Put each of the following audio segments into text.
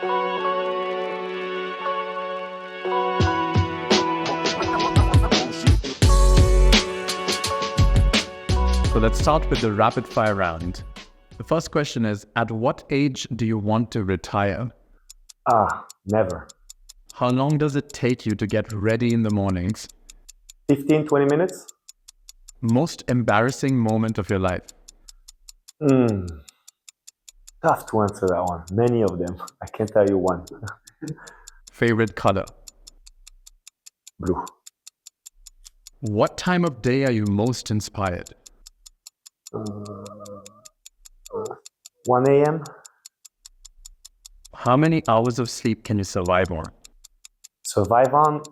So let's start with the rapid fire round. The first question is, at what age do you want to retire? Never. How long does it take you to get ready in the mornings? 15, 20 minutes? Most embarrassing moment of your life? Tough to answer that one. Many of them. I can't tell you one. Favorite color? Blue. What time of day are you most inspired? 1 a.m. How many hours of sleep can you survive on? Survive on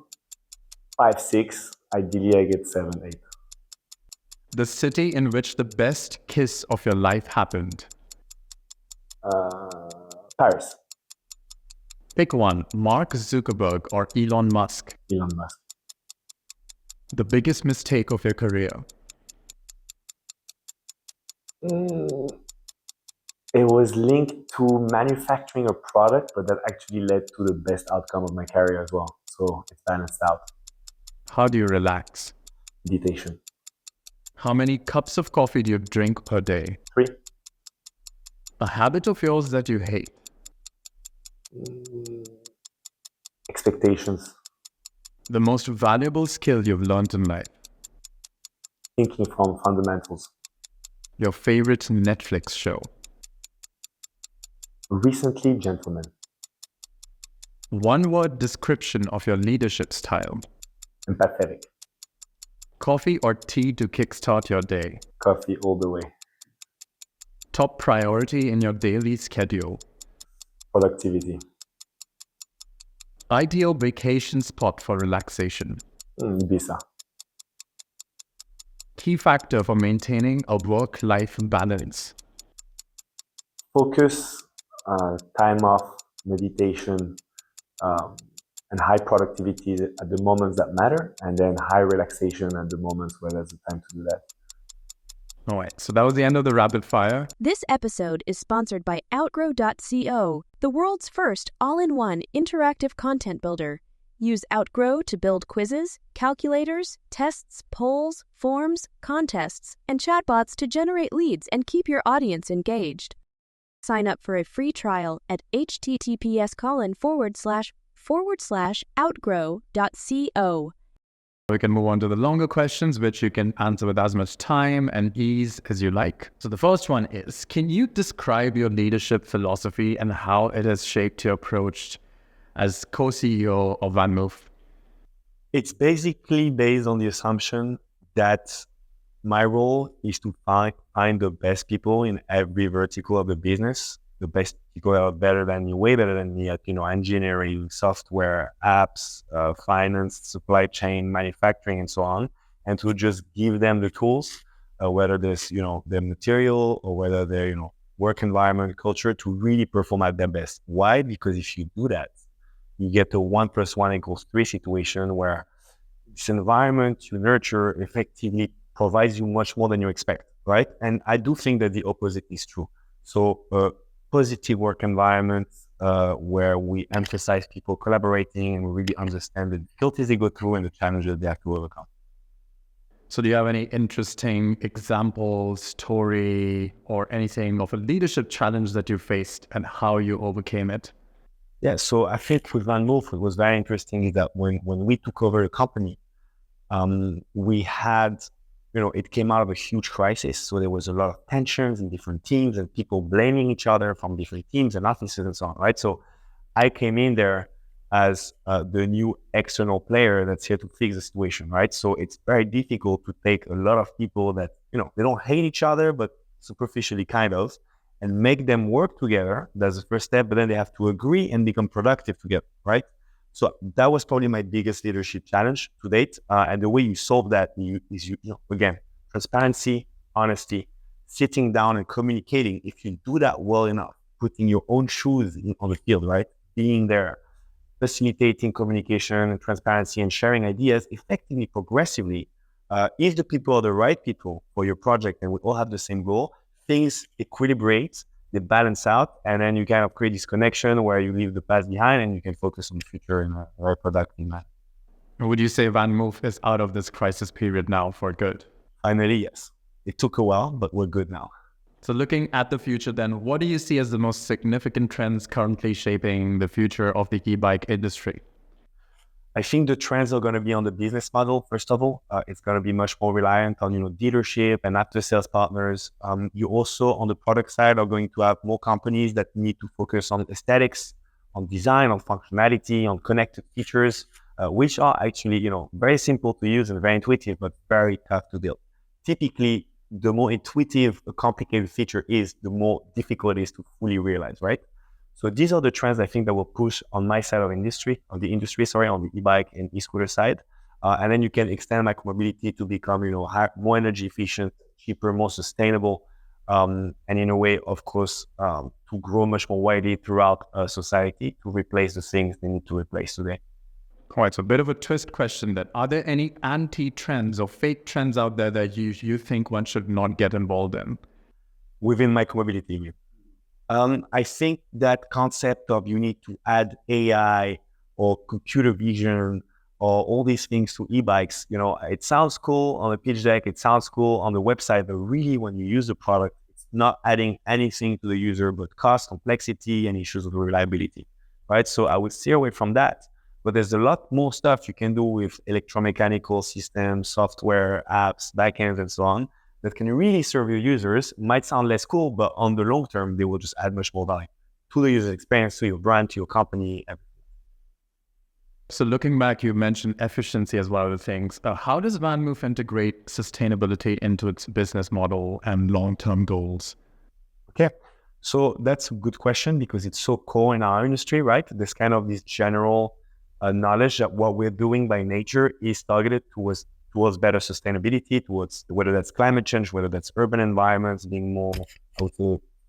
5, 6. Ideally, I get 7, 8. The city in which the best kiss of your life happened? Paris. Pick one, Mark Zuckerberg or Elon Musk? Elon Musk. The biggest mistake of your career? It was linked to manufacturing a product, but that actually led to the best outcome of my career as well. So it's balanced out. How do you relax? Meditation. How many cups of coffee do you drink per day? 3. A habit of yours that you hate? Expectations. The most valuable skill you've learned in life? Thinking from fundamentals. Your favorite Netflix show? Recently, Gentlemen. One word description of your leadership style? Empathetic. Coffee or tea to kickstart your day? Coffee all the way. Top priority in your daily schedule? Productivity. Ideal vacation spot for relaxation? Ibiza. Key factor for maintaining a work-life balance? Focus, time off, meditation, and high productivity at the moments that matter, and then high relaxation at the moments where there's the time to do that. All right, so that was the end of the rapid fire. This episode is sponsored by Outgrow.co, the world's first all-in-one interactive content builder. Use Outgrow to build quizzes, calculators, tests, polls, forms, contests, and chatbots to generate leads and keep your audience engaged. Sign up for a free trial at https://outgrow.co. We can move on to the longer questions, which you can answer with as much time and ease as you like. So the first one is, can you describe your leadership philosophy and how it has shaped your approach as co-CEO of VanMoof? It's basically based on the assumption that my role is to find the best people in every vertical of the business. The best people that are better than me, way better than me at, engineering, software, apps, finance, supply chain, manufacturing, and so on. And to just give them the tools, whether there's, the material or whether they're, work environment, culture, to really perform at their best. Why? Because if you do that, you get a 1 + 1 = 3 situation where this environment you nurture effectively provides you much more than you expect, right? And I do think that the opposite is true. So positive work environment where we emphasize people collaborating and we really understand the difficulties they go through and the challenges they have to overcome. So do you have any interesting example, story, or anything of a leadership challenge that you faced and how you overcame it? Yeah, so I think with VanMoof, what was very interesting is that when we took over the company, we had, it came out of a huge crisis. So there was a lot of tensions in different teams and people blaming each other from different teams and offices and so on, right? So I came in there as the new external player that's here to fix the situation, right? So it's very difficult to take a lot of people that, they don't hate each other, but superficially kind of, and make them work together. That's the first step, but then they have to agree and become productive together, right? So that was probably my biggest leadership challenge to date. And the way you solve that is, again, transparency, honesty, sitting down and communicating. If you do that well enough, putting your own shoes on the field, right? Being there, facilitating communication and transparency and sharing ideas effectively, progressively. If the people are the right people for your project and we all have the same goal, things equilibrate they balance out, and then you kind of create this connection where you leave the past behind and you can focus on the future in a very productive manner. Would you say VanMoof is out of this crisis period now for good? Finally, yes. It took a while, but we're good now. So looking at the future then, what do you see as the most significant trends currently shaping the future of the e-bike industry? I think the trends are going to be on the business model. First of all, it's going to be much more reliant on dealership and after sales partners. You also on the product side are going to have more companies that need to focus on aesthetics, on design, on functionality, on connected features, which are actually very simple to use and very intuitive, but very tough to build. Typically, the more intuitive a complicated feature is, the more difficult it is to fully realize, right? So these are the trends I think that will push on my side of industry, on the e-bike and e-scooter side. And then you can extend micromobility to become, more energy efficient, cheaper, more sustainable, and in a way, of course, to grow much more widely throughout society to replace the things they need to replace today. Quite so a bit of a twist question then. Are there any anti-trends or fake trends out there that you think one should not get involved in? Within micromobility, I think that concept of you need to add AI or computer vision or all these things to e-bikes, it sounds cool on the pitch deck, it sounds cool on the website, but really when you use the product, it's not adding anything to the user but cost, complexity, and issues of reliability, right? So I would steer away from that. But there's a lot more stuff you can do with electromechanical systems, software, apps, backends, and so on, that can really serve your users. Might sound less cool, but on the long term, they will just add much more value to the user experience, to your brand, to your company, everything. So looking back, you mentioned efficiency as one of the things. How does VanMoof integrate sustainability into its business model and long-term goals? Okay, so that's a good question because it's so core in our industry, right? There's kind of this general knowledge that what we're doing by nature is targeted towards better sustainability, towards whether that's climate change, whether that's urban environments being more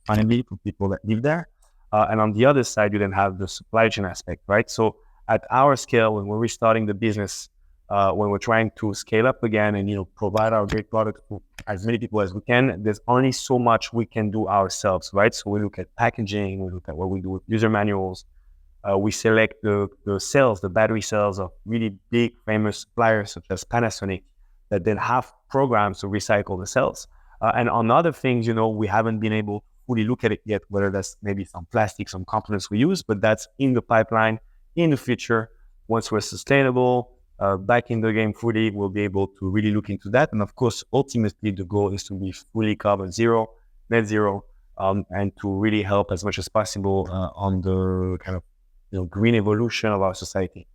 friendly for people that live there. And on the other side, you then have the supply chain aspect, right? So at our scale, when we're restarting the business, when we're trying to scale up again and provide our great product to as many people as we can, there's only so much we can do ourselves, right? So we look at packaging, we look at what we do with user manuals. We select the battery cells of really big famous suppliers such as Panasonic that then have programs to recycle the cells. And on other things, we haven't been able to fully look at it yet, whether that's maybe some plastic, some components we use, but that's in the pipeline. In the future, once we're sustainable, back in the game fully, we'll be able to really look into that. And of course, ultimately, the goal is to be fully carbon zero, net zero, and to really help as much as possible on the kind of green evolution of our society.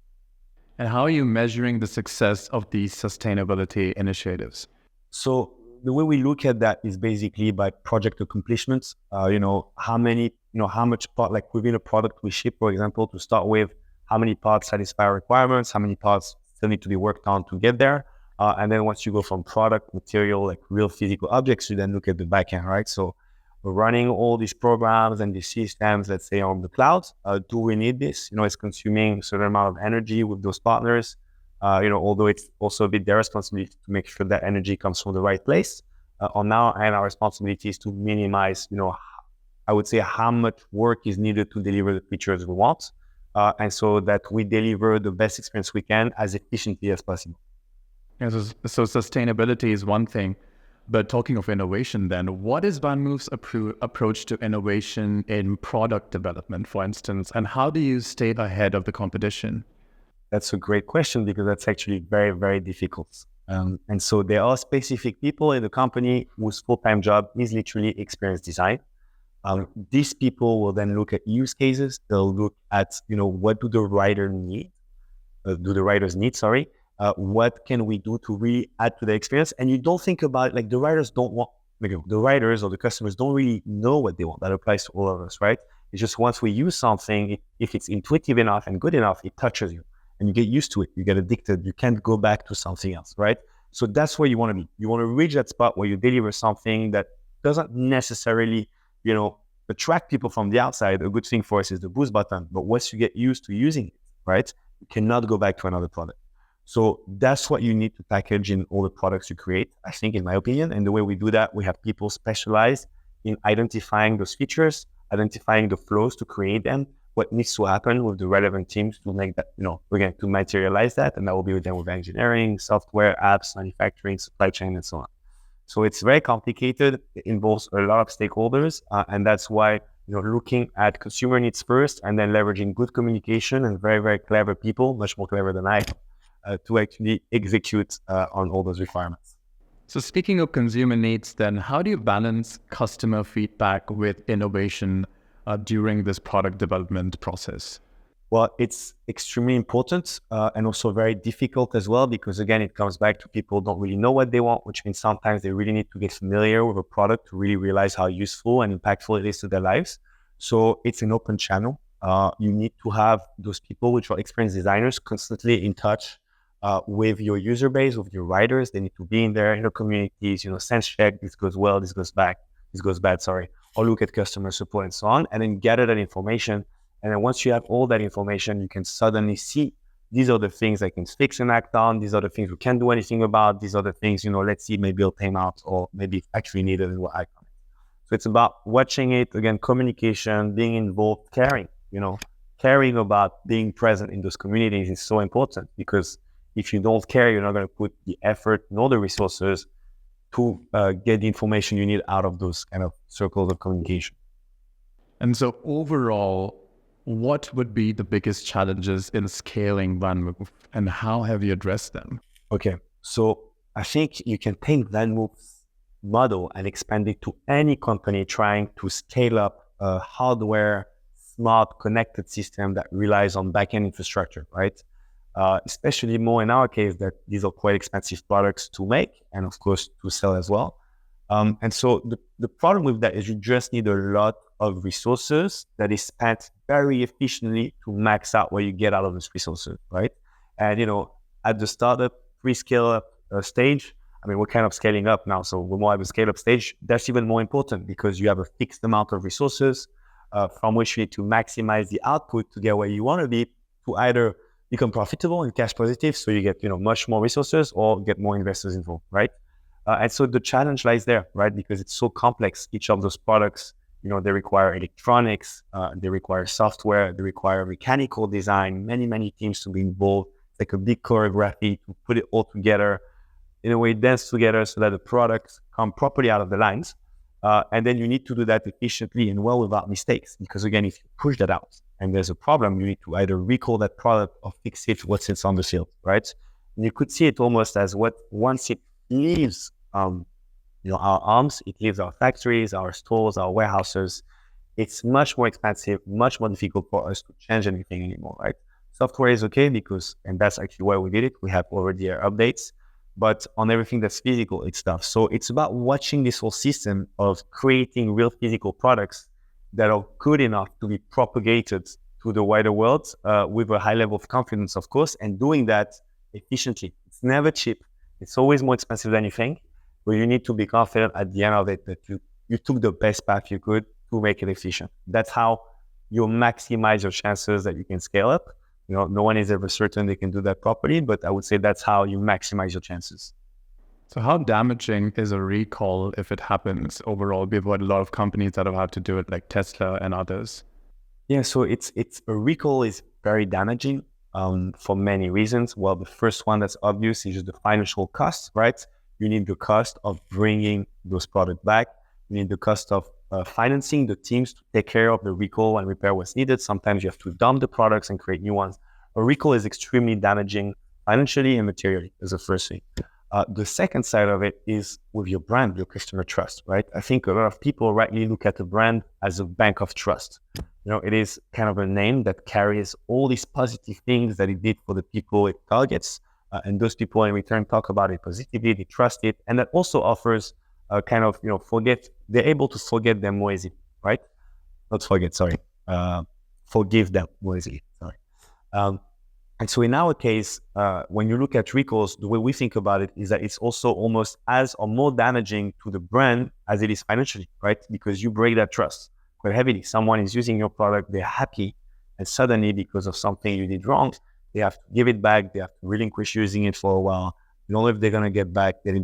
And how are you measuring the success of these sustainability initiatives? So the way we look at that is basically by project accomplishments. How much part, like within a product we ship, for example, to start with, how many parts satisfy our requirements, how many parts still need to be worked on to get there. And then once you go from product material, like real physical objects, you then look at the backend, right? So we're running all these programs and these systems, let's say on the cloud. Do we need this? It's consuming a certain amount of energy with those partners. Although it's also a bit their responsibility to make sure that energy comes from the right place. On our end, our responsibility is to minimize, I would say how much work is needed to deliver the features we want. And so that we deliver the best experience we can as efficiently as possible. Yeah, so sustainability is one thing. But talking of innovation then, what is VanMoof's approach to innovation in product development, for instance, and how do you stay ahead of the competition? That's a great question because that's actually very, very difficult. And so there are specific people in the company whose full-time job is literally experience design. These people will then look at use cases. They'll look at, what do the riders need? What can we do to really add to the experience? And you don't think about the riders don't want, the riders or the customers don't really know what they want. That applies to all of us, right? It's just once we use something, if it's intuitive enough and good enough, it touches you and you get used to it. You get addicted. You can't go back to something else, right? So that's where you want to be. You want to reach that spot where you deliver something that doesn't necessarily, attract people from the outside. A good thing for us is the boost button. But once you get used to using it, right, you cannot go back to another product. So that's what you need to package in all the products you create, I think, in my opinion. And the way we do that, we have people specialized in identifying those features, identifying the flows to create them, what needs to happen with the relevant teams to make that, again, to materialize that. And that will be with them with engineering, software, apps, manufacturing, supply chain, and so on. So it's very complicated. It involves a lot of stakeholders. And that's why, looking at consumer needs first and then leveraging good communication and very, very clever people, much more clever than I, to actually execute on all those requirements. So speaking of consumer needs, then how do you balance customer feedback with innovation during this product development process? Well, it's extremely important and also very difficult as well, because again, it comes back to people don't really know what they want, which means sometimes they really need to get familiar with a product to really realize how useful and impactful it is to their lives. So it's an open channel. You need to have those people, which are experienced designers, constantly in touch with your user base, with your writers. They need to be in their communities, sense check, this goes well, this goes bad, or look at customer support and so on, and then gather that information. And then once you have all that information, you can suddenly see these are the things I can fix and act on. These are the things we can't do anything about. These are the things, let's see, maybe it'll time out, or maybe it's actually needed and we'll act on it. So it's about watching it, again, communication, being involved, caring about being present in those communities is so important, because if you don't care, you're not going to put the effort nor the resources to get the information you need out of those kind of circles of communication. And so overall, what would be the biggest challenges in scaling VanMoof, and how have you addressed them? Okay, so I think you can take VanMoof's model and expand it to any company trying to scale up a hardware, smart, connected system that relies on backend infrastructure, right? Especially more in our case that these are quite expensive products to make and of course to sell as well. And so the problem with that is you just need a lot of resources that is spent very efficiently to max out what you get out of those resources, right? And, at the startup, pre-scale up stage, we're kind of scaling up now. So we're more at the scale up stage. That's even more important because you have a fixed amount of resources from which you need to maximize the output to get where you want to be, to either become profitable and cash positive, so you get, much more resources, or get more investors involved, right? And so the challenge lies there, right? Because it's so complex. Each of those products, they require electronics, they require software, they require mechanical design, many teams to be involved. It's like a big choreography to put it all together, in a way, dance together so that the products come properly out of the lines. And then you need to do that efficiently and well without mistakes. Because again, if you push that out and there's a problem, you need to either recall that product or fix it once it's on the field, right? And you could see it almost as once it leaves our arms, it leaves our factories, our stores, our warehouses, it's much more expensive, much more difficult for us to change anything anymore, right? Software is okay and that's actually why we did it. We have already our updates, but on everything that's physical, it's tough. So it's about watching this whole system of creating real physical products that are good enough to be propagated to the wider world with a high level of confidence, of course, and doing that efficiently. It's never cheap. It's always more expensive than you think, but you need to be confident at the end of it that you took the best path you could to make it efficient. That's how you maximize your chances that you can scale up. No one is ever certain they can do that properly, but I would say that's how you maximize your chances. So how damaging is a recall if it happens overall? We've got a lot of companies that have had to do it, like Tesla and others. Yeah, so it's a recall is very damaging for many reasons. Well, the first one that's obvious is just the financial cost, right? You need the cost of bringing those products back. You need the cost of financing the teams to take care of the recall and repair what's needed. Sometimes you have to dump the products and create new ones. A recall is extremely damaging financially and materially as the first thing. The second side of it is with your brand, your customer trust, right? I think a lot of people rightly look at the brand as a bank of trust. It is kind of a name that carries all these positive things that it did for the people it targets. And those people in return talk about it positively, they trust it. And that also offers they're able to forget them more easily, right? Forgive them more easily, sorry. And so in our case, when you look at recalls, the way we think about it is that it's also almost as or more damaging to the brand as it is financially, right? Because you break that trust quite heavily. Someone is using your product, they're happy, and suddenly because of something you did wrong, they have to give it back, they have to relinquish using it for a while. You don't know if they're going to get it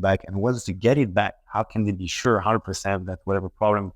back. And once they get it back, how can they be sure 100% that whatever problem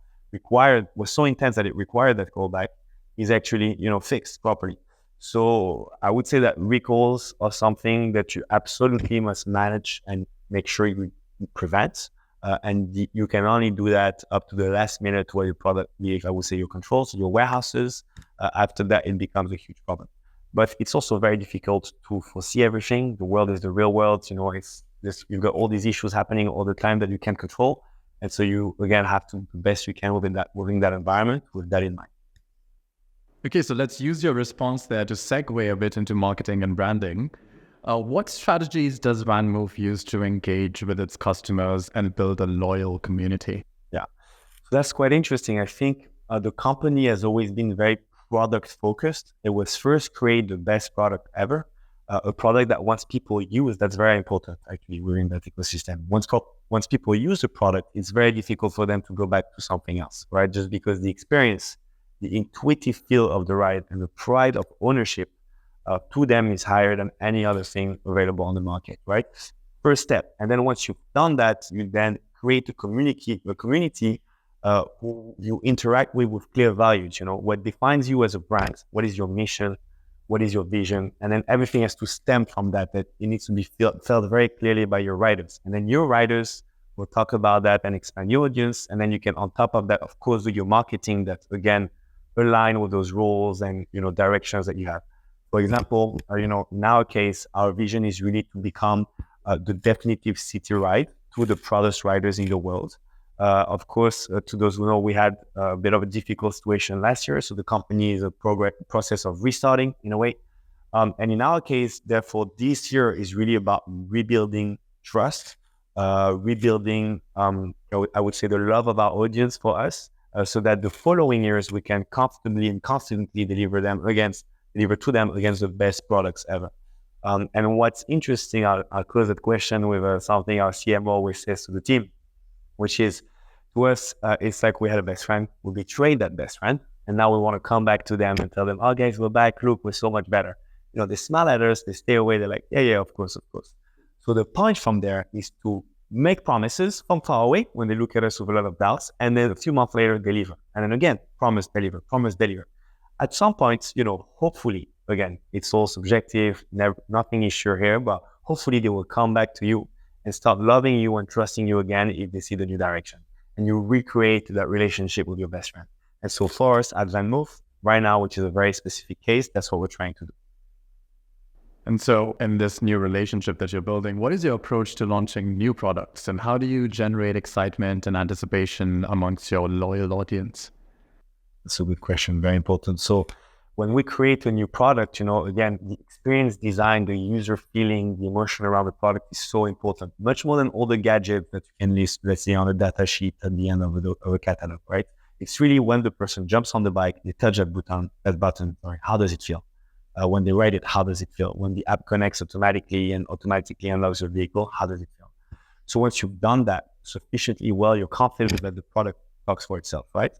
was so intense that it required that callback is actually, fixed properly. So I would say that recalls are something that you absolutely must manage and make sure you prevent. You can only do that up to the last minute where your product, I would say your controls, your warehouses. After that, it becomes a huge problem. But it's also very difficult to foresee everything. The world is the real world. You've got all these issues happening all the time that you can't control. And so you, again, have to do the best you can within that environment with that in mind. Okay, so let's use your response there to segue a bit into marketing and branding. What strategies does VanMoof use to engage with its customers and build a loyal community? Yeah, so that's quite interesting. I think the company has always been very product focused. It was first create the best product ever, a product that once people use, that's very important. Actually, we're in that ecosystem. Once people use the product, it's very difficult for them to go back to something else, right? Just because the experience, the intuitive feel of the ride and the pride of ownership to them is higher than any other thing available on the market, right? First step. And then once you've done that, you then create a community who you interact with clear values. What defines you as a brand? What is your mission? What is your vision? And then everything has to stem from that it needs to be felt very clearly by your riders. And then your riders will talk about that and expand your audience. And then you can, on top of that, of course, do your marketing that, again, align with those roles and, directions that you have. For example, in our case, our vision is really to become the definitive city ride to the proudest riders in the world. Of course, to those who know, we had a bit of a difficult situation last year. So the company is a process of restarting in a way. And in our case, therefore, this year is really about rebuilding trust, rebuilding, I would say, the love of our audience for us, so that the following years we can comfortably and constantly deliver to them against the best products ever. And what's interesting, I'll close that question with something our CMO always says to the team, which is, to us, it's like we had a best friend, we betrayed that best friend, and now we want to come back to them and tell them, oh guys, we're back, look, we're so much better. They smile at us, they stay away, they're like, yeah, of course. So the point from there is to make promises from far away when they look at us with a lot of doubts, and then a few months later, deliver. And then again, promise, deliver. At some point, hopefully, again, it's all subjective, nothing is sure here, but hopefully they will come back to you and start loving you and trusting you again if they see the new direction. And you recreate that relationship with your best friend. And so for us at VanMoof, right now, which is a very specific case, that's what we're trying to do. And so in this new relationship that you're building, what is your approach to launching new products? And how do you generate excitement and anticipation amongst your loyal audience? That's a good question, very important. So when we create a new product, again, the experience design, the user feeling, the emotion around the product is so important, much more than all the gadgets that you can list, let's say, on a data sheet at the end of a catalog, right? It's really when the person jumps on the bike, they touch that button, how does it feel? When they ride it, how does it feel? When the app connects automatically and automatically unlocks your vehicle, how does it feel? So once you've done that sufficiently well, you're confident that the product talks for itself, right?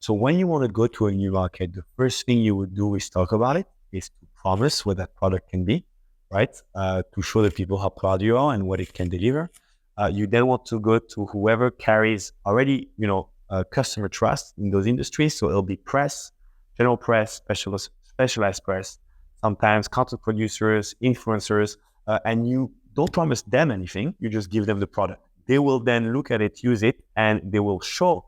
So when you want to go to a new market, the first thing you would do is talk about it, is to promise what that product can be, right? To show the people how proud you are and what it can deliver. You then want to go to whoever carries already, customer trust in those industries. So it'll be press, general press, specialized press, sometimes content producers, influencers, and you don't promise them anything. You just give them the product. They will then look at it, use it, and they will show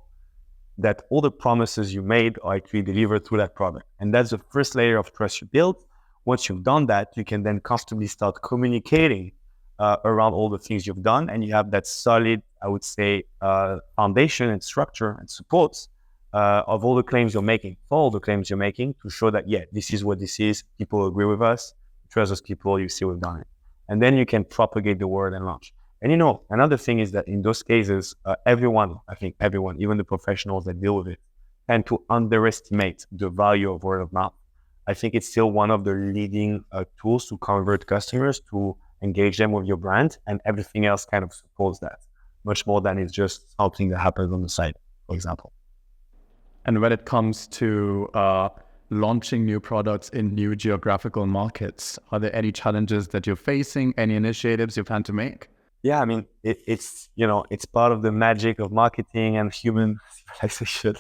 that all the promises you made are actually delivered through that product. And that's the first layer of trust you build. Once you've done that, you can then constantly start communicating around all the things you've done. And you have that solid, I would say, foundation and structure and support of all the claims you're making, to show that, yeah, this is what this is. People agree with us. Trust those people, you see we've done it. And then you can propagate the word and launch. And another thing is that in those cases, everyone, even the professionals that deal with it, tend to underestimate the value of word of mouth. I think it's still one of the leading tools to convert customers, to engage them with your brand, and everything else kind of supports that, much more than it's just something that happens on the side, for example. And when it comes to launching new products in new geographical markets, are there any challenges that you're facing, any initiatives you plan to make? Yeah, I mean, it's part of the magic of marketing and human civilization.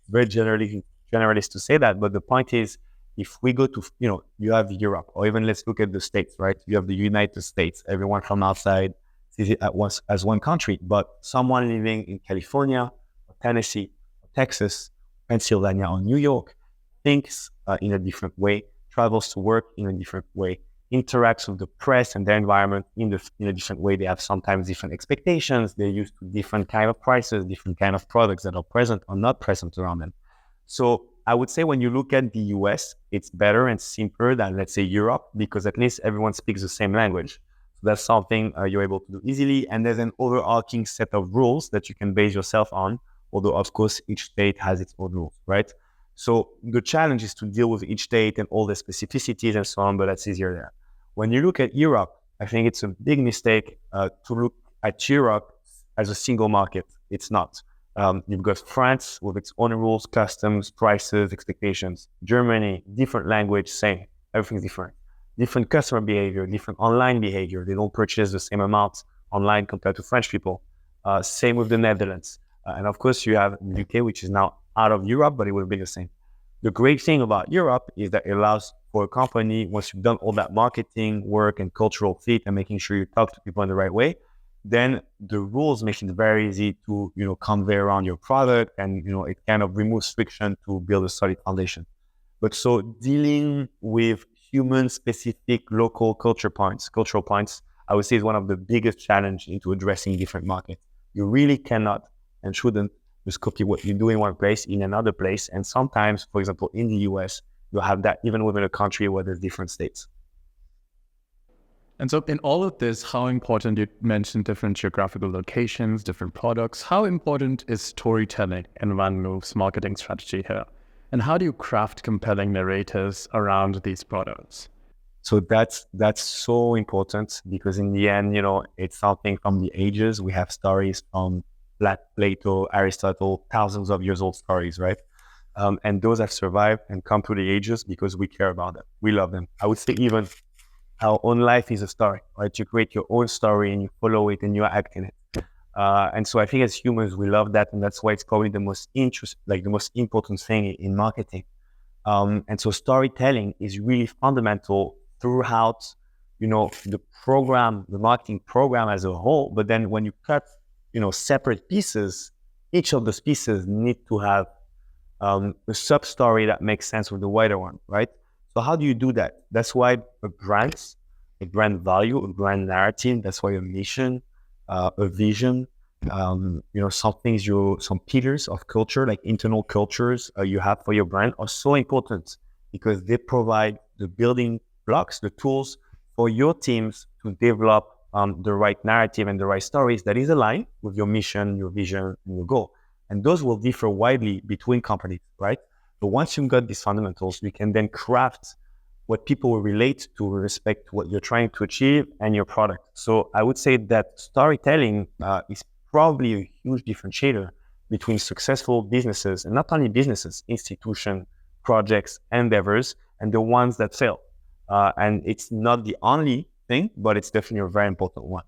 Very generalist to say that, but the point is, if we go to, you have Europe, or even let's look at the States, right? You have the United States. Everyone from outside sees it at once as one country, but someone living in California, or Tennessee, or Texas, Pennsylvania, or New York thinks in a different way, travels to work in a different way, interacts with the press and their environment in a different way. They have sometimes different expectations. They're used to different kind of prices, different kind of products that are present or not present around them. So I would say when you look at the US, it's better and simpler than, let's say, Europe, because at least everyone speaks the same language. So that's something you're able to do easily. And there's an overarching set of rules that you can base yourself on, although, of course, each state has its own rules, right? So the challenge is to deal with each state and all the specificities and so on, but that's easier there. When you look at Europe, I think it's a big mistake to look at Europe as a single market. It's not. You've got France with its own rules, customs, prices, expectations. Germany, different language, same. Everything's different. Different customer behavior, different online behavior. They don't purchase the same amount online compared to French people. Same with the Netherlands. And of course, you have the UK, which is now out of Europe, but it will be the same. The great thing about Europe is that it allows for a company, once you've done all that marketing work and cultural fit and making sure you talk to people in the right way, then the rules make it very easy to, convey around your product, and, it kind of removes friction to build a solid foundation. But so dealing with human specific local cultural points, I would say is one of the biggest challenge into addressing different markets. You really cannot and shouldn't just copy what you do in one place in another place. And sometimes, for example, in the US, you'll have that even within a country where there's different states. And so in all of this, how important, you mentioned different geographical locations, different products, how important is storytelling in VanMoof's marketing strategy here? And how do you craft compelling narratives around these products? So that's so important, because in the end, it's something from the ages. We have stories from Plato, Aristotle, thousands of years old stories, right? And those have survived and come through the ages because we care about them. We love them. I would say even our own life is a story, right? You create your own story and you follow it and you act in it. And so I think as humans, we love that. And that's why it's probably the most important thing in marketing. And so storytelling is really fundamental throughout, the marketing program as a whole. But then when you cut, separate pieces, each of those pieces need to have a sub-story that makes sense with the wider one, right? So how do you do that? That's why a brand value, a brand narrative, that's why a mission, a vision, some pillars of culture, like internal cultures you have for your brand, are so important, because they provide the building blocks, the tools for your teams to develop the right narrative and the right stories that is aligned with your mission, your vision, and your goal. And those will differ widely between companies, right? But once you've got these fundamentals, you can then craft what people will relate to with respect to what you're trying to achieve and your product. So I would say that storytelling is probably a huge differentiator between successful businesses, and not only businesses, institutions, projects, endeavors, and the ones that fail. And it's not the only thing, but it's definitely a very important one.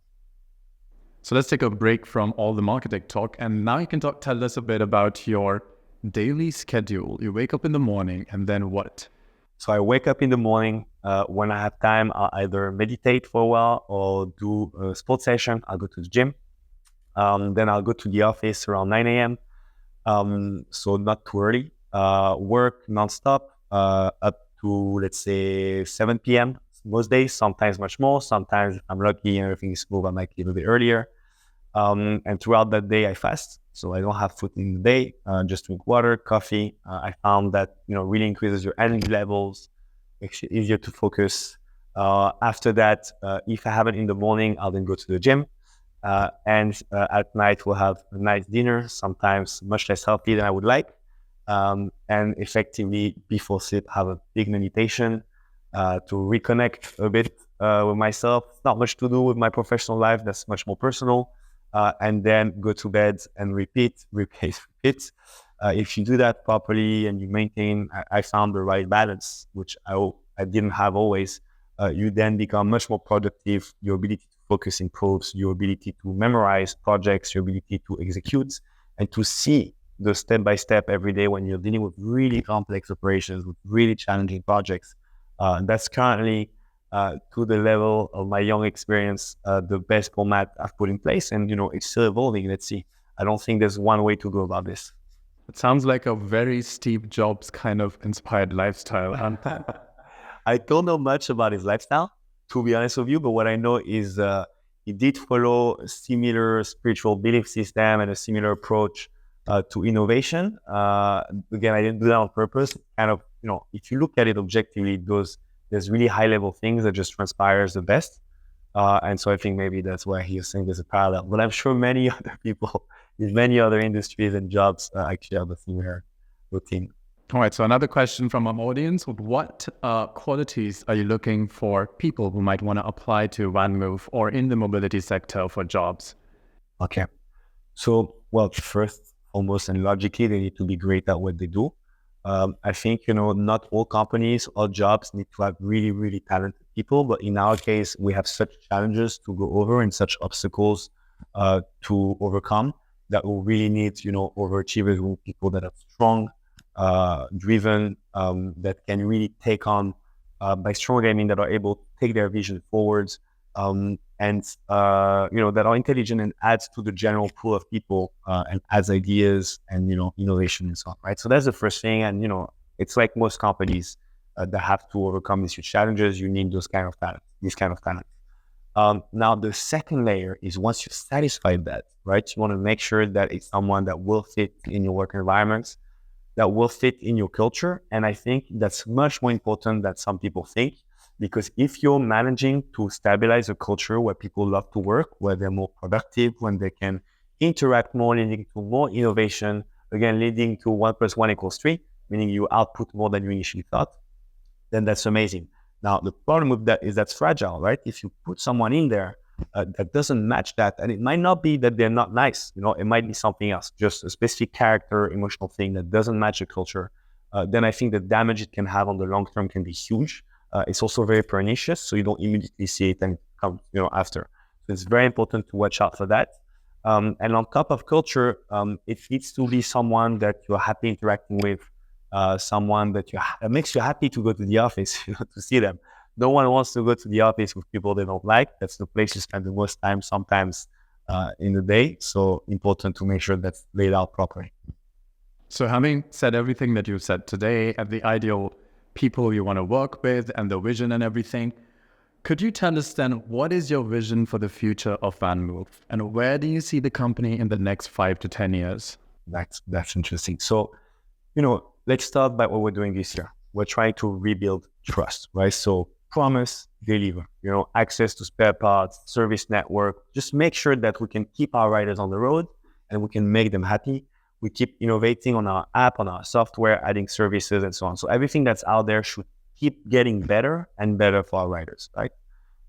So let's take a break from all the marketing talk, and now you can tell us a bit about your daily schedule. You wake up in the morning, and then what? So I wake up in the morning. When I have time, I'll either meditate for a while or do a sports session. I'll go to the gym. Then I'll go to the office around 9 a.m. So not too early. Work nonstop up to, let's say, 7 p.m. most days, sometimes much more. Sometimes if I'm lucky and everything is smooth, I might be a little bit earlier. And throughout that day, I fast. So I don't have food in the day, just drink water, coffee. I found that, really increases your energy levels, makes it easier to focus. After that, if I have it in the morning, I'll then go to the gym. And at night, we'll have a nice dinner, sometimes much less healthy than I would like. And effectively, before sleep, have a big meditation to reconnect a bit with myself. Not much to do with my professional life. That's much more personal. And then go to bed and repeat. If you do that properly and you maintain, I found the right balance, which I didn't have always, you then become much more productive. Your ability to focus improves, your ability to memorize projects, your ability to execute, and to see the step-by-step every day when you're dealing with really complex operations, with really challenging projects. That's currently, to the level of my young experience, the best format I've put in place. And, it's still evolving. Let's see. I don't think there's one way to go about this. It sounds like a very Steve Jobs kind of inspired lifestyle. I don't know much about his lifestyle, to be honest with you, but what I know is he did follow a similar spiritual belief system and a similar approach to innovation. Again, I didn't do that on purpose. Kind of, if you look at it objectively, there's really high-level things that just transpires the best. And so I think maybe that's why he was saying there's a parallel. But I'm sure many other people in many other industries and jobs actually have a similar routine. All right, so another question from our audience. What qualities are you looking for people who might want to apply to VanMoof or in the mobility sector for jobs? Okay. So, well, first, almost and logically, they need to be great at what they do. I think, not all companies or jobs need to have really, really talented people. But in our case, we have such challenges to go over and such obstacles to overcome that we really need, overachievers, we need people that are strong, driven, that can really take on, by strong, I mean that are able to take their vision forwards, and that are intelligent and adds to the general pool of people, and adds ideas and, innovation and so on, right? So that's the first thing. And, it's like most companies that have to overcome these huge challenges, you need these kind of talent. Now, the second layer is once you've satisfied that, right? You want to make sure that it's someone that will fit in your work environments, that will fit in your culture. And I think that's much more important than some people think, because if you're managing to stabilize a culture where people love to work, where they're more productive, when they can interact more, leading to more innovation, again, leading to 1 + 1 = 3, meaning you output more than you initially thought, then that's amazing. Now, the problem with that is that's fragile, right? If you put someone in there that doesn't match that, and it might not be that they're not nice, it might be something else, just a specific character, emotional thing that doesn't match the culture, then I think the damage it can have on the long term can be huge. It's also very pernicious, so you don't immediately see it and come, after. So it's very important to watch out for that. And on top of culture, it needs to be someone that you're happy interacting with, someone that makes you happy to go to the office, to see them. No one wants to go to the office with people they don't like. That's the place you spend the most time sometimes in the day. So important to make sure that's laid out properly. So having said everything that you said today and the ideal people you want to work with and the vision and everything, could you tell us then what is your vision for the future of VanMoof and where do you see the company in the next 5 to 10 years? That's interesting. So, let's start by what we're doing this year. We're trying to rebuild trust, right? So promise, deliver, access to spare parts, service network, just make sure that we can keep our riders on the road and we can make them happy. We keep innovating on our app, on our software, adding services and so on. So everything that's out there should keep getting better and better for our riders, right?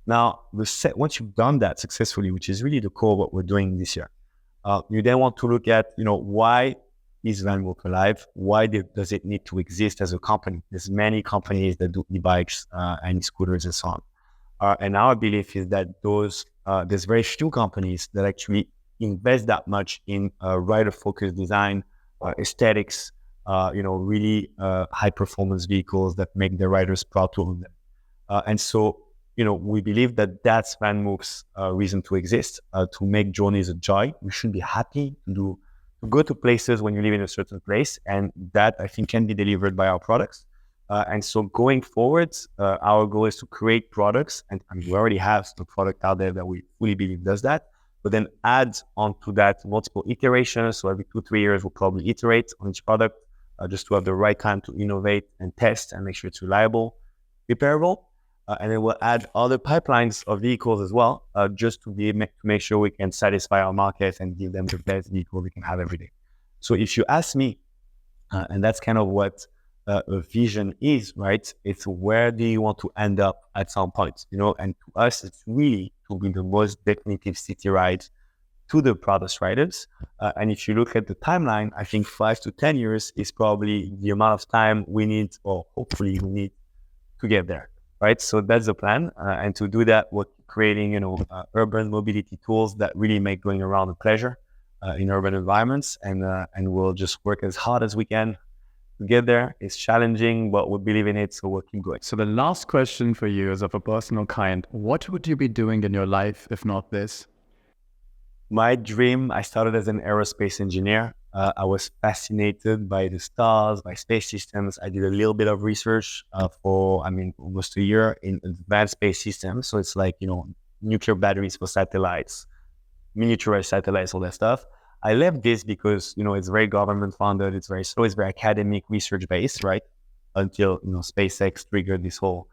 Now, once you've done that successfully, which is really the core of what we're doing this year, you then want to look at, why is VanMoof alive? Why does it need to exist as a company? There's many companies that do e-bikes and e-scooters and so on. And our belief is that there's very few companies that actually invest that much in rider-focused design, aesthetics, really high-performance vehicles that make their riders proud to own them. And so, we believe that that's VanMoof's reason to exist, to make journeys a joy. We should be happy to go to places when you live in a certain place, and that I think can be delivered by our products. And so going forward, our goal is to create products, and we already have a product out there that we fully believe does that, but then add onto that multiple iterations. So every 2-3 years, we'll probably iterate on each product just to have the right time to innovate and test and make sure it's reliable, repairable. And then we'll add other pipelines of vehicles as well, just to make sure we can satisfy our market and give them the best vehicle we can have every day. So if you ask me, and that's kind of what a vision is, right? It's where do you want to end up at some point, And to us, it's really to be the most definitive city ride to the proudest riders. And if you look at the timeline, I think 5 to 10 years is probably the amount of time we need, or hopefully we need, to get there. Right, so that's the plan, and to do that, we're creating, urban mobility tools that really make going around a pleasure in urban environments. And we'll just work as hard as we can to get there. It's challenging, but we believe in it, so we'll keep going. So the last question for you is of a personal kind. What would you be doing in your life if not this? My dream, I started as an aerospace engineer. I was fascinated by the stars, by space systems. I did a little bit of research for almost a year in advanced space systems. So it's like, nuclear batteries for satellites, miniaturized satellites, all that stuff. I left this because, it's very government funded. It's very academic, research based, right? Until, SpaceX triggered this whole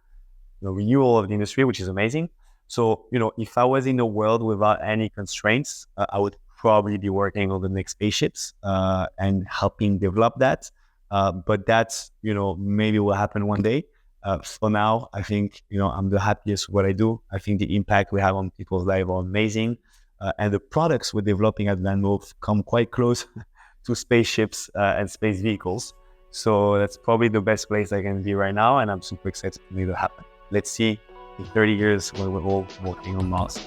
renewal of the industry, which is amazing. So, if I was in a world without any constraints, I would probably be working on the next spaceships and helping develop that. But that's, maybe will happen one day. For now, I think, I'm the happiest with what I do. I think the impact we have on people's lives are amazing. And the products we're developing at VanMoof come quite close to spaceships and space vehicles. So that's probably the best place I can be right now. And I'm super excited to make that happen. Let's see in 30 years when we're all working on Mars.